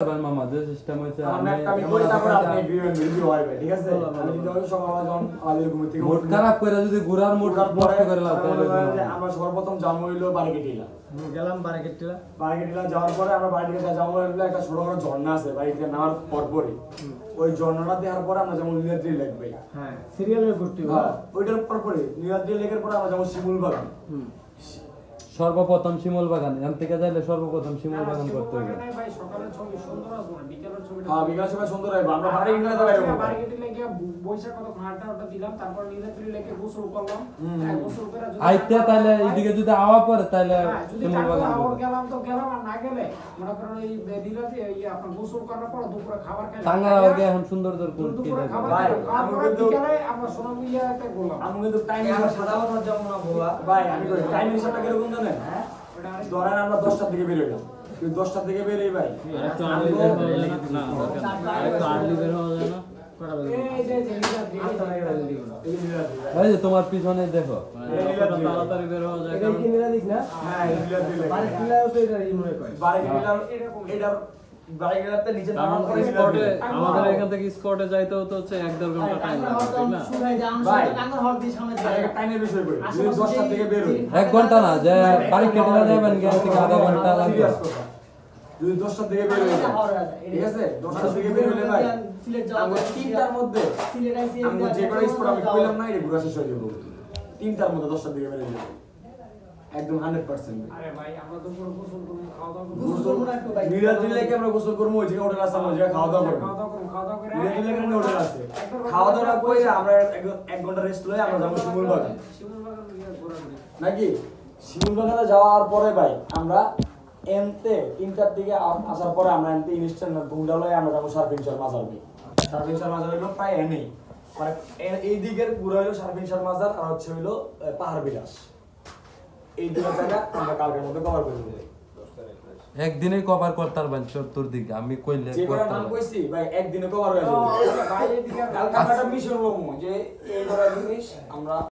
মামা যে সিস্টেম হইছে আমি কই তারপর আপনি ভিডিও হয় ভাই ঠিক আছে আমি যদি ওই সকালে যখন আলের ঘুম থেকে মোট খারাপ করে যদি ঘোরার মোট নষ্ট করে লাও তাহলে আমরা সর্বপ্রথম জন্ম হইলো বারকেটিলা গেলাম বারকেটিলা যাওয়ার পরে আমরা বাড়িতে জন্ম হইলো একটা ছোট বড় ঝর্ণা আছে বাড়িতে নামার পরপরই ওই ঝর্ণাটা দেখার পরে আমরা যেমন নীলাদ্রি লেক ভাই হ্যাঁ সিরিয়ালের ঘুরতে ওইটার পরপরই নীলাদ্রি লেকের পরে আমরা যেমন শিমুল বাগান সর্বপ্রথম শিমুল বাগান এখান থেকে যাইলে সর্বপ্রথম শিমুল বাগান করতে হবে ভাই সকালের ছবি সুন্দর আছে না বিকেলের ছবি হ্যাঁ বিকালের সময় সুন্দর হয় আমরা বাড়ি গেলে তো বাইরে বারকেটি লেগে বৈশাখ কত ঘাটটা ওটা দিলাম তারপর নীলাদ্রি লেগে গোসল করলাম গোসল করে আইতে তাহলে এইদিকে যদি আওয়া পড়ে তাহলে শিমুল বাগান আবার গেলাম তো গেলাম আর না গেলে মনে করেন এই নীলাদ্রি এই আপনার গোসল করার পর দুপুরে খাবার খাই টাঙ্গা আগে এখন সুন্দর কোন কি দুপুরে দেখো খাবার ভাই, খাই আমি তারপর কিন্তু- বিকেলে আমরা সোনা মিলিয়াতে বললাম আমি কিন্তু টাইম সাদা কথা যেমন না বলা ভাই আমি কই টাইম হিসাবটা কিরকম জানেন হ্যাঁ ওটা আরেক- ধরেন আমরা 10টার দিকে বের হইলাম কিন্তু 10টার দিকে বের হই ভাই একটু আর্লি বের হওয়া যায় না একটু আর্লি বের হওয়া যায় না এই যে নীলাদ্রি এই নীলাদ্রি ভাই। এই যে তোমার পিছনে দেখো এই নীলাদ্রি ভাই। তাড়াতাড়ি বের হওয়া যায় এটা কি মেলা দিক না হ্যাঁ এই নীলাদ্রি লেক। বারকেটিলাও তো এটা মনে করে বারকেটিলার এটার বারকেটিলাতে নিচে নামার পরে স্পটে নীলাদ্রি। আমাদের এখান থেকে স্পটে যাইতে হতো হচ্ছে 1-1.5 ঘন্টা টাইম লাগবে ঠিক না ভাই একটা টাইমের বিষয় করি যদি 10টার দিকে বের হই 1 ঘন্টা না যে বাড়ি কেটে যাবেন জ্ঞান থেকে আধা ঘন্টা লাগবে Serious কথা। যদি 10টার দিকে বের হই ঠিক আছে 10টার দিকে বের হইলে ভাই আমরা 3টার মধ্যে আমরা যে কটা স্পট আমি কইলাম না এটা ঘোরা শেষ হয়ে যাবে 3টার মধ্যে 10টার দিকে বের হই যাবে একদম 100% আরে ভাই আমরা তো পুরো গোসল করব খাওয়া দাওয়া করব গোসল নীলাদ্রি লেকে আমরা গোসল করবো ওই জায়গায় হোটেল আছে আমরা ওই জায়গায় খাওয়া দাওয়া করবো খাওয়া দাওয়া করে নীলাদ্রি লেকের হোটেল আছে খাওয়া দাওয়া করে আমরা 1 ঘন্টা রেস্ট লই আমরা যাবো শিমুল বাগান শিমুল বাগান দিয়ে ঘোরাঘুরি নাকি শিমুল বাগানে যাওয়ার পরে ভাই আমরা এনতে 3টার দিকে আসার পরে আমরা এনতে ইনস্ট্যান্ট গুন্ডালয়ে আমরা যাবো সার্ফিংসার মাজার ভাই সার্ফিংসার মাজার হলো প্রায় এনেই মানে এই দিকের পুরো হলো সার্ফিংসার মাজার আর হচ্ছে হলো পাহাড় বিলাস এই দুটো জায়গা আমরা কালকের মধ্যে কভার করে দেবো একদিনেই কভার করতে পারবেন চতুর্দিকে আমি কইলে যে কটা নাম কইছি ভাই একদিনে কভার হয়ে যাবে ভাই এদিকে কালকে আমরা একটা মিশন লমু যে এই কটা জিনিস আমরা